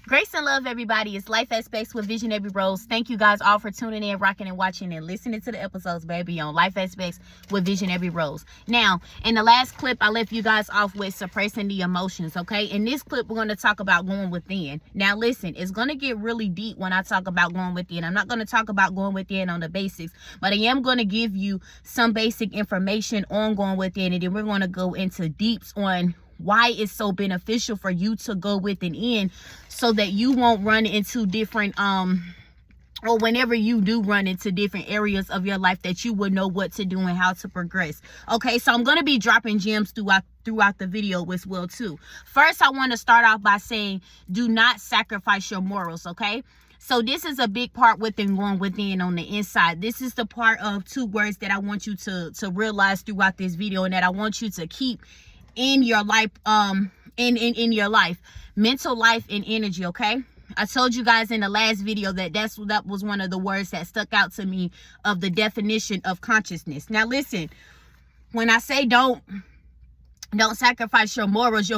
Grace and love, everybody. It's Life Aspects with Visionary Rose. Thank you guys all for tuning in, rocking and watching and listening to the episodes, baby, on Life Aspects with Visionary Rose. Now, in the last clip, I left you guys off with suppressing the emotions, okay? In this clip, we're going to talk about going within. Now, listen, it's going to get really deep when I talk about going within. I'm not going to talk about going within on the basics, but I am going to give you some basic information on going within, and then we're going to go into deeps on why it's so beneficial for you to go within, so that you won't run into different or whenever you do run into different areas of your life, that you would know what to do and how to progress. Okay, so I'm going to be dropping gems throughout the video as well too. First, I want to start off by saying, do not sacrifice your morals. Okay, so this is a big part within going within on the inside. This is the part of two words that I want you to realize throughout this video, and that I want you to keep in your life, in your life: mental life and energy. Okay, I told you guys in the last video that was one of the words that stuck out to me of the definition of consciousness. Now listen, when I say don't sacrifice your morals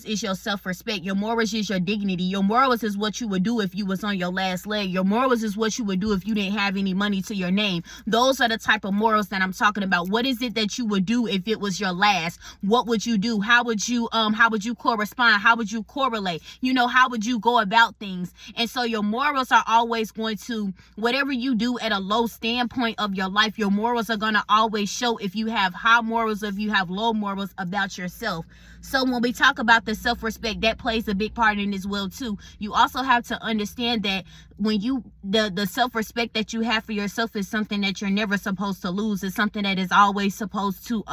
is your self-respect. Your morals is your dignity. Your morals is what you would do if you was on your last leg. Your morals is what you would do if you didn't have any money to your name. Those are the type of morals that I'm talking about. What is it that you would do if it was your last? What would you do? How would you correspond? How would you correlate? How would you go about things? And so your morals are always going to, whatever you do at a low standpoint of your life, your morals are going to always show if you have high morals or if you have low morals about yourself. So when we talk about the self-respect, that plays a big part in as well too. You also have to understand that when the self-respect that you have for yourself is something that you're never supposed to lose. It's something that is always supposed to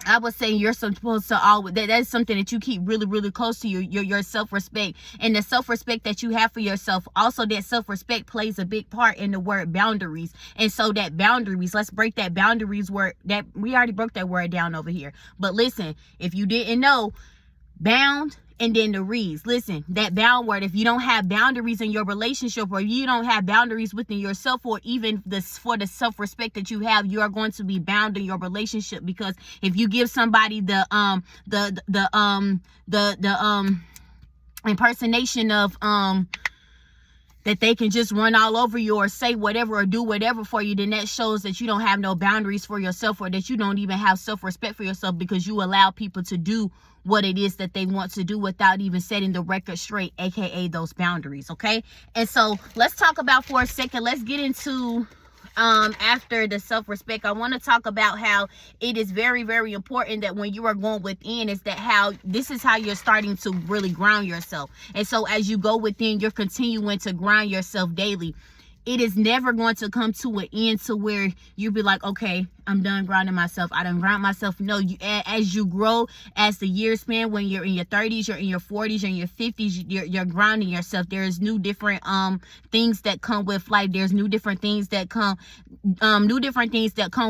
I would say you're supposed to always, that's something that you keep really, really close to your self-respect. And the self-respect that you have for yourself, also that self-respect plays a big part in the word boundaries. And so that boundaries, let's break that boundaries word, that we already broke that word down over here. But listen, if you didn't know, bound and then the reads. Listen, that bound word, if you don't have boundaries in your relationship, or you don't have boundaries within yourself, or even for the self-respect that you have, you are going to be bound in your relationship. Because if you give somebody the impersonation of that they can just run all over you or say whatever or do whatever for you, then that shows that you don't have no boundaries for yourself, or that you don't even have self-respect for yourself, because you allow people to do what it is that they want to do without even setting the record straight, aka those boundaries. Okay, and so let's talk about, for a second, let's get into after the self-respect, I want to talk about how it is very, very important that when you are going within, this is how you're starting to really ground yourself. And so as you go within, you're continuing to ground yourself daily. It is never going to come to an end to where you be like, okay, I'm done grounding myself. I done ground myself. No, as you grow, as the years span, when you're in your 30s, you're in your 40s, you're in your 50s, you're grounding yourself. There's new different things that come with life. There's new different things that come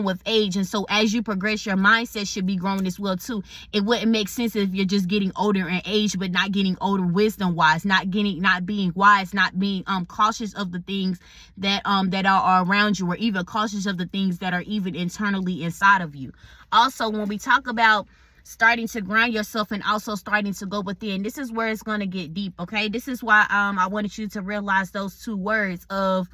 with age. And so as you progress, your mindset should be growing as well too. It wouldn't make sense if you're just getting older in age, but not getting older wisdom wise, not being wise, not being cautious of the things that are around you, or even cautious of the things that are even internally inside of you. Also, when we talk about starting to ground yourself and also starting to go within, this is where it's going to get deep. Okay, this is why I wanted you to realize those two words of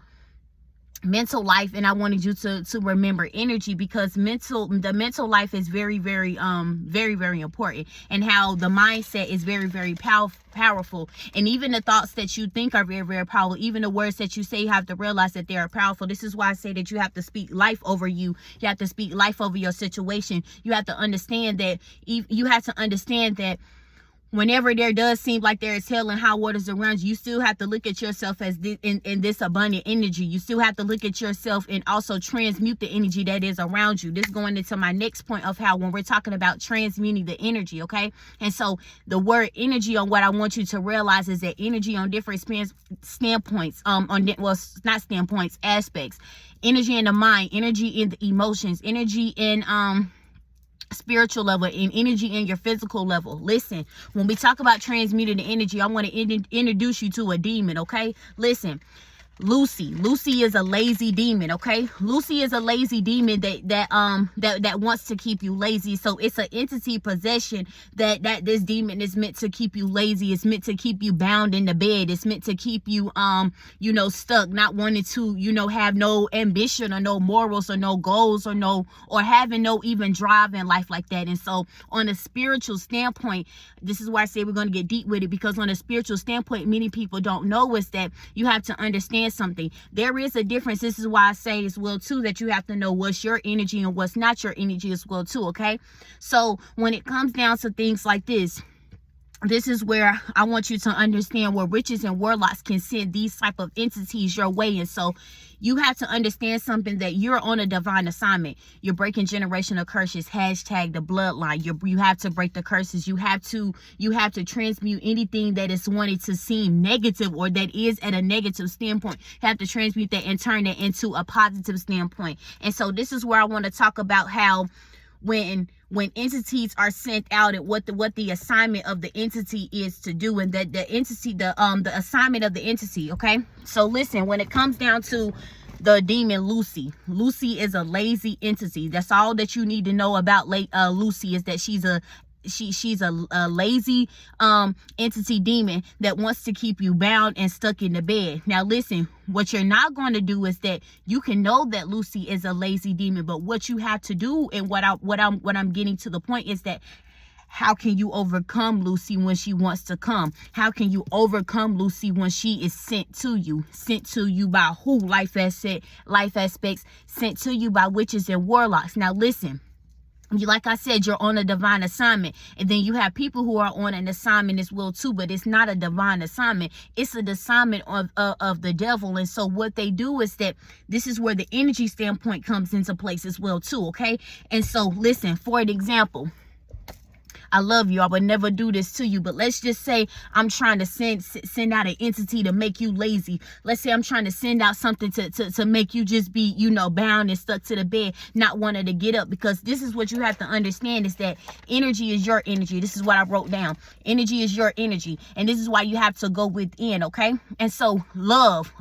mental life, and I wanted you to remember energy, because the mental life is very, very very important, and how the mindset is very, very powerful. And even the thoughts that you think are very, very powerful, even the words that you say, you have to realize that they are powerful. This is why I say that you have to speak life over you. You have to speak life over your situation. You have to understand that whenever there does seem like there is hell and high waters around you, you still have to look at yourself as in this abundant energy. You still have to look at yourself and also transmute the energy that is around you. This going into my next point of how, when we're talking about transmuting the energy, okay? And so the word energy, on what I want you to realize is that energy on different standpoints, aspects. Energy in the mind, energy in the emotions, energy in spiritual level, and energy in your physical level. Listen, when we talk about transmuting the energy, I want to introduce you to a demon. Okay, listen, Lucy is a lazy demon, okay? Lucy is a lazy demon that wants to keep you lazy. So it's an entity possession that this demon is meant to keep you lazy. It's meant to keep you bound in the bed. It's meant to keep you stuck, not wanting to, have no ambition or no morals or no goals or having no even drive in life like that. And so on a spiritual standpoint, this is why I say we're going to get deep with it, because on a spiritual standpoint, many people don't know is that you have to understand something. There is a difference. This is why I say as well too that you have to know what's your energy and what's not your energy as well too, okay? So when it comes down to things like this is where I want you to understand where witches and warlocks can send these type of entities your way. And so you have to understand something, that you're on a divine assignment. You're breaking generational curses, hashtag the bloodline. You have to break the curses. You have to transmute anything that is wanted to seem negative or that is at a negative standpoint. You have to transmute that and turn it into a positive standpoint. And so this is where I want to talk about how when entities are sent out and what the assignment of the entity is to do, and that the assignment of the entity, okay? So listen, when it comes down to the demon Lucy is a lazy entity. That's all that you need to know about Lucy, is that she's a lazy entity demon that wants to keep you bound and stuck in the bed. Now listen, what you're not going to do is that you can know that Lucy is a lazy demon, but what you have to do, and what I'm getting to the point is that how can you overcome Lucy when she wants to come? How can you overcome Lucy when she is sent to you? Sent to you by who? Life aspects, sent to you by witches and warlocks. Now listen, like I said, you're on a divine assignment, and then you have people who are on an assignment as well too, but it's not a divine assignment. It's an assignment of the devil. And so what they do is that this is where the energy standpoint comes into place as well too, okay? And so listen, for an example, I love you, I would never do this to you, but let's just say I'm trying to send out an entity to make you lazy. Let's say I'm trying to send out something to make you just be, bound and stuck to the bed, not wanting to get up. Because this is what you have to understand, is that energy is your energy. This is what I wrote down. Energy is your energy, and this is why you have to go within, okay? And so love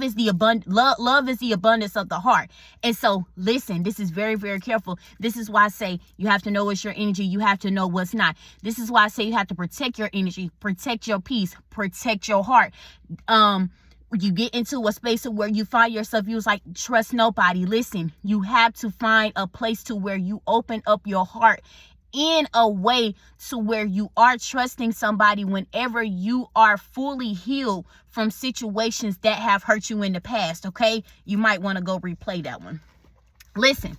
is the abundance of the heart. And so listen, this is very, very careful. This is why I say you have to know what's your energy. You have to know what's not. This is why I say you have to protect your energy, protect your peace, protect your heart. You get into a space of where you find yourself, you was like, trust nobody. Listen, you have to find a place to where you open up your heart in a way to where you are trusting somebody whenever you are fully healed from situations that have hurt you in the past, okay? You might want to go replay that one. Listen,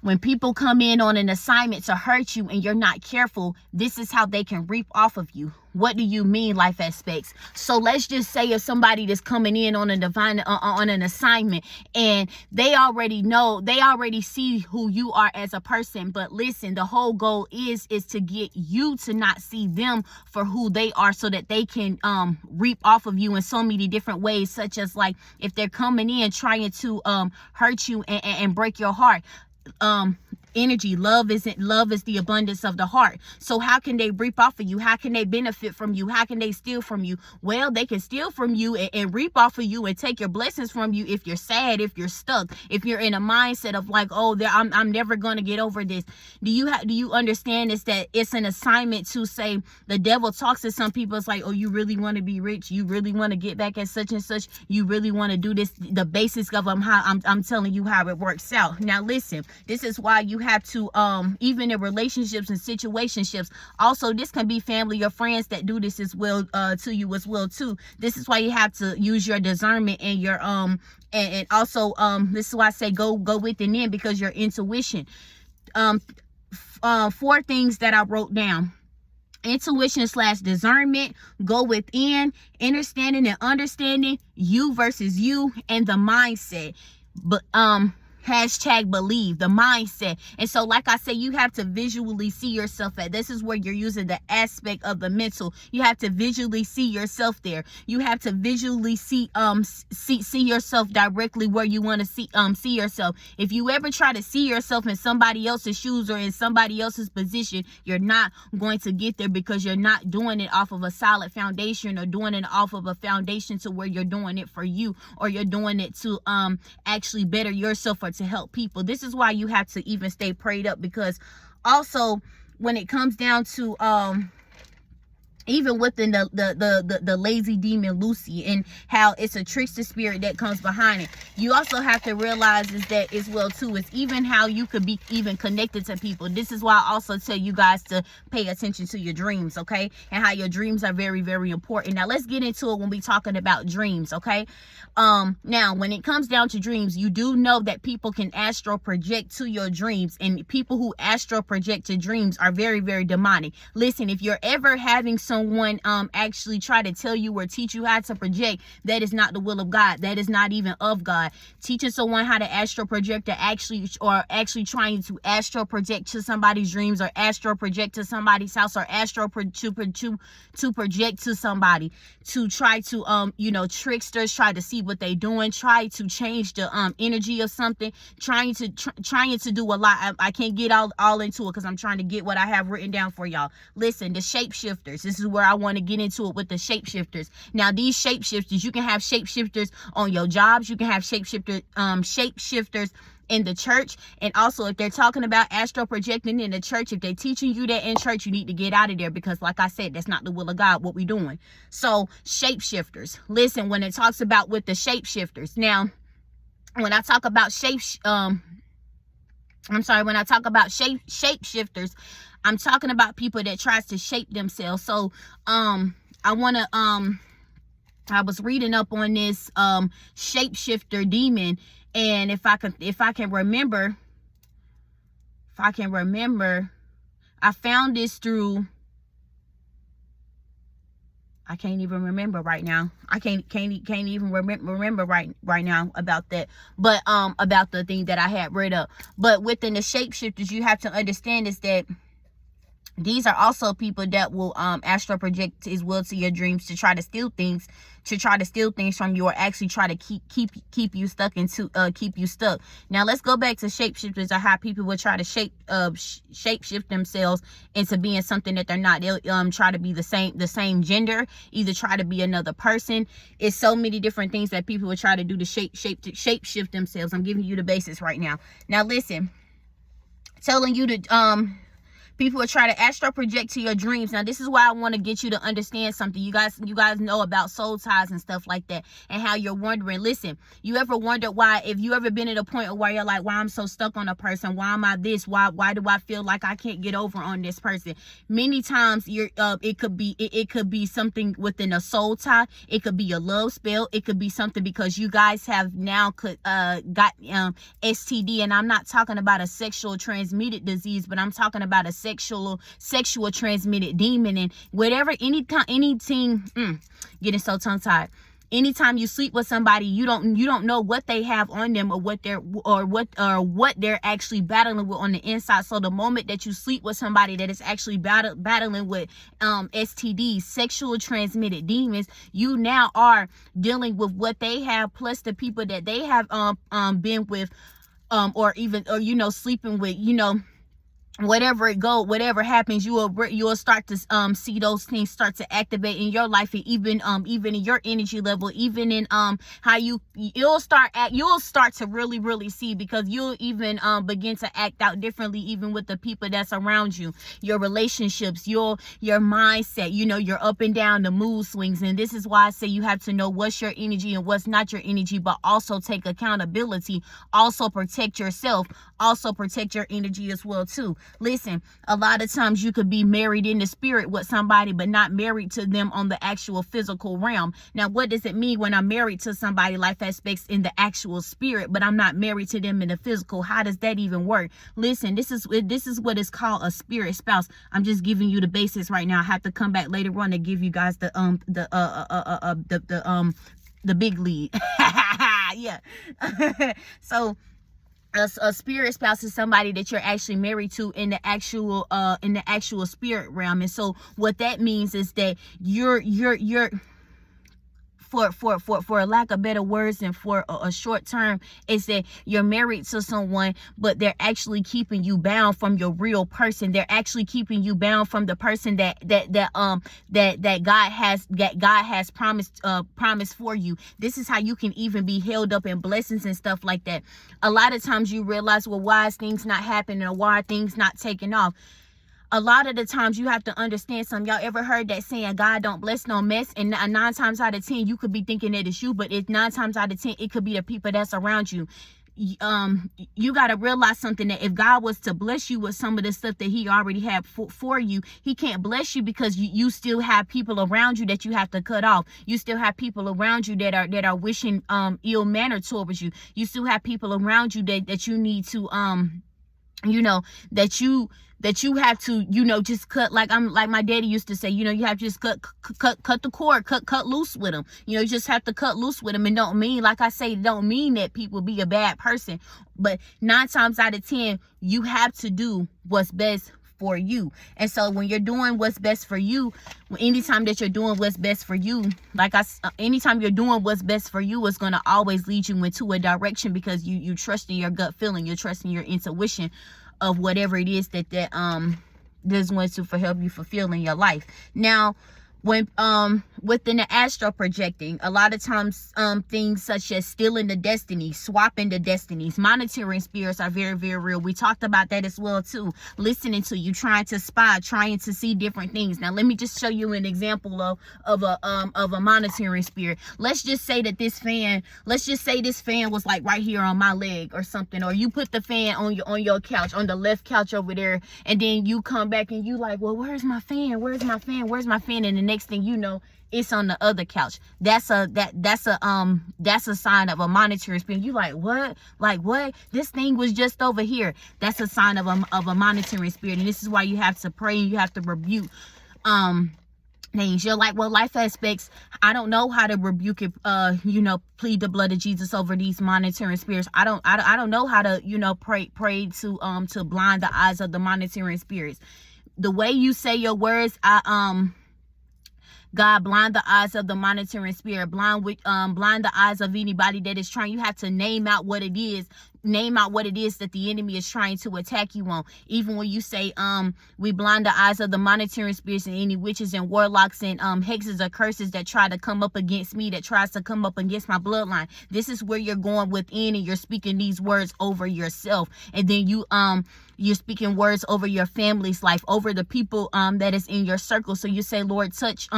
when people come in on an assignment to hurt you and you're not careful, this is how they can reap off of you. What do you mean, life aspects? So let's just say if somebody that's coming in on on an assignment, and they already see who you are as a person. But listen, the whole goal is to get you to not see them for who they are, so that they can reap off of you in so many different ways, such as like if they're coming in trying to hurt you and break your heart. Energy, love is the abundance of the heart. So how can they reap off of you? How can they benefit from you? How can they steal from you? Well, they can steal from you and reap off of you and take your blessings from you if you're sad, if you're stuck, if you're in a mindset of like, oh, I'm never gonna get over this. Do you understand is that it's an assignment to say, the devil talks to some people. It's like, oh, you really want to be rich? You really want to get back at such and such? You really want to do this? The basics of how I'm telling you how it works out. Now listen, this is why you have to even in relationships and situationships, also this can be family or friends that do this as well to you as well too. This is why you have to use your discernment and your and also this is why I say go within, because your intuition. 4 things that I wrote down: intuition / discernment, go within, understanding you versus you, and the mindset. But Hashtag believe, the mindset. And so, like I said, you have to visually see yourself at. This is where you're using the aspect of the mental. You have to visually see yourself there. You have to visually see yourself directly where you want to see yourself. If you ever try to see yourself in somebody else's shoes or in somebody else's position, you're not going to get there, because you're not doing it off of a solid foundation, or doing it off of a foundation to where you're doing it for you, or you're doing it to actually better yourself or to help people. This is why you have to even stay prayed up, because also when it comes down to even within the lazy demon Lucy, and how it's a trickster spirit that comes behind it, you also have to realize is that as well too, is even how you could be even connected to people. This is why I also tell you guys to pay attention to your dreams, okay, and how your dreams are very, very important. Now let's get into it when we talking about dreams, okay. Now when it comes down to dreams, you do know that people can astral project to your dreams, and people who astral project to dreams are very, very demonic. Listen, if you're ever having someone actually try to tell you or teach you how to project, that is not the will of God. That is not even of God. Teaching someone how to astral project, or actually trying to astral project to somebody's dreams, or astral project to somebody's house, or astral to project to somebody, to try to tricksters try to see what they doing, try to change the energy of something, trying to do a lot. I can't get all into it because I'm trying to get what I have written down for y'all. Listen, the shapeshifters. This is where I want to get into it with the shapeshifters. Now, these shapeshifters, you can have shapeshifters on your jobs. You can have shapeshifters in the church. And also, if they're talking about astral projecting in the church, if they're teaching you that in church, you need to get out of there, because like I said, that's not the will of God, what we're doing. So shapeshifters, listen, when it talks about with the shapeshifters, now when I talk about shapeshifters, I'm talking about people that tries to shape themselves. So I was reading up on this shapeshifter demon, and if I can remember, I found this through, I can't even remember right now. I can't even remember right now about that. But about the thing that I had read up. But within the shapeshifters, you have to understand is that these are also people that will astral project as well to your dreams, to try to steal things from you, or actually try to keep you stuck keep you stuck. Now let's go back to shapeshifters, or how people will try to shapeshift themselves into being something that they're not. They'll try to be the same gender, either try to be another person. It's so many different things that people will try to do to shapeshift themselves. I'm giving you the basics right now. Now listen, telling you to people will try to astral project to your dreams. Now, this is why I want to get you to understand something. You guys know about soul ties and stuff like that, and how you're wondering. Listen, you ever wondered why, if you ever been at a point where you're like, why I'm so stuck on a person? Why am I this? Why do I feel like I can't get over on this person? Many times it could be something within a soul tie. It could be a love spell. It could be something because you guys have now got STD, and I'm not talking about a sexual transmitted disease, but I'm talking about a sexual transmitted demon. And whatever, anything, getting so tongue tied. Anytime you sleep with somebody, you don't know what they have on them, or what they're actually battling with on the inside. So the moment that you sleep with somebody that is actually battling with STDs, sexual transmitted demons, you now are dealing with what they have, plus the people that they have been with, or sleeping with, whatever happens, you'll start to see those things start to activate in your life, and even in your energy level, even in how you'll start to really see, because you'll even begin to act out differently, even with the people that's around you, your relationships, your mindset, your up and down, the mood swings. And this is why I say you have to know what's your energy and what's not your energy, but also take accountability, also protect yourself, also protect your energy as well too. Listen, a lot of times you could be married in the spirit with somebody, but not married to them on the actual physical realm. Now, what does it mean when I'm married to somebody, life aspects in the actual spirit, but I'm not married to them in the physical? How does that even work? Listen, this is what is called a spirit spouse. I'm just giving you the basics right now. I have to come back later on to give you guys the big lead. Yeah. So A spirit spouse is somebody that you're actually married to in the actual spirit realm. And so what that means is that you're for lack of better words and for a short term, is that you're married to someone, but they're actually keeping you bound from your real person. They're actually keeping you bound from the person that God has promised for you. This is how you can even be held up in blessings and stuff like that. A lot of times you realize, well, why is things not happening, or why are things not taking off? A lot of the times you have to understand something. Y'all ever heard that saying, God don't bless no mess? And 9 times out of 10, you could be thinking that it's you, but it's 9 times out of 10, it could be the people that's around you. You got to realize something, that if God was to bless you with some of the stuff that he already had for you, he can't bless you because you still have people around you that you have to cut off. You still have people around you that are wishing ill manner towards you. You still have people around you that you need to that you have to, just cut, like my daddy used to say, you have to just cut the cord, cut loose with them. You just have to cut loose with them. And don't mean, like I say, don't mean that people be a bad person, but 9 times out of 10, you have to do what's best for you. And so when you're doing what's best for you, anytime that you're doing what's best for you, anytime you're doing what's best for you, it's going to always lead you into a direction, because you trust in your gut feeling, you're trusting your intuition of whatever it is that there's going to help you fulfill in your life. Now, when within the astral projecting, a lot of times things such as stealing the destiny, swapping the destinies, monitoring spirits are very, very real. We talked about that as well too. Listening to you, trying to spy, trying to see different things. Now let me just show you an example of a monitoring spirit. Let's just say that this fan was like right here on my leg or something, or you put the fan on your couch, on the left couch over there, and then you come back and you like, well, where's my fan? And the next thing you know, it's on the other couch. That's a sign of a monitoring spirit. You like, what? Like, what? This thing was just over here. That's a sign of a monitoring spirit. And this is why you have to pray and you have to rebuke things. You're like, well, life aspects, I don't know how to rebuke it, plead the blood of Jesus over these monitoring spirits. I don't know how to, pray to blind the eyes of the monitoring spirits. The way you say your words, God, blind the eyes of the monitoring spirit, blind the eyes of anybody that is trying. You have to name out what it is that the enemy is trying to attack you on. Even when you say, we blind the eyes of the monitoring spirits and any witches and warlocks and hexes or curses that try to come up against me, that tries to come up against my bloodline. This is where you're going within, and you're speaking these words over yourself. And then you're speaking words over your family's life, over the people that is in your circle. So you say, Lord, touch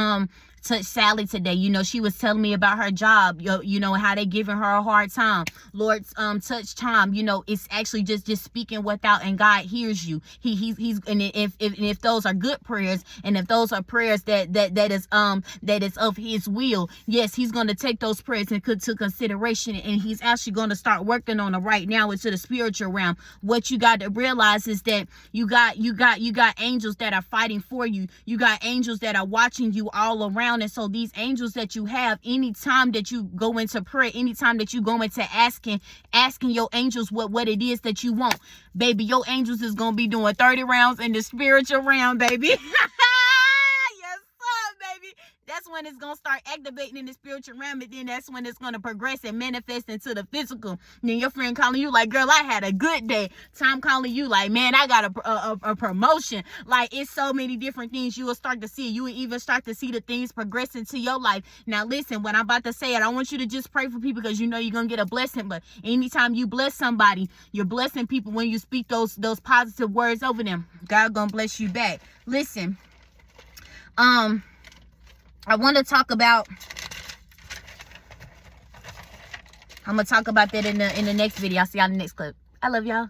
Sally today. She was telling me about her job, how they giving her a hard time. Lord, touch Tom. It's actually just speaking without, and God hears you. He's and if those are good prayers, and if those are prayers that is of his will, yes, he's going to take those prayers into consideration, and he's actually going to start working on it right now into the spiritual realm. What you got to realize is that you got angels that are fighting for you. You got angels that are watching you all around. And so these angels that you have, anytime that you go into prayer, anytime that you go into asking your angels what it is that you want, baby, your angels is going to be doing 30 rounds in the spiritual realm, baby. Yes, sir, baby. That's when it's going to start activating in the spiritual realm, and then that's when it's going to progress and manifest into the physical. And then your friend calling you like, girl, I had a good day. Tom calling you like, man, I got a promotion. Like, it's so many different things you will start to see. You will even start to see the things progress into your life. Now, listen, when I'm about to say it, I want you to just pray for people, because you're going to get a blessing. But anytime you bless somebody, you're blessing people when you speak those positive words over them. God going to bless you back. Listen, I want to talk about, I'm going to talk about that in the next video. I'll see y'all in the next clip. I love y'all.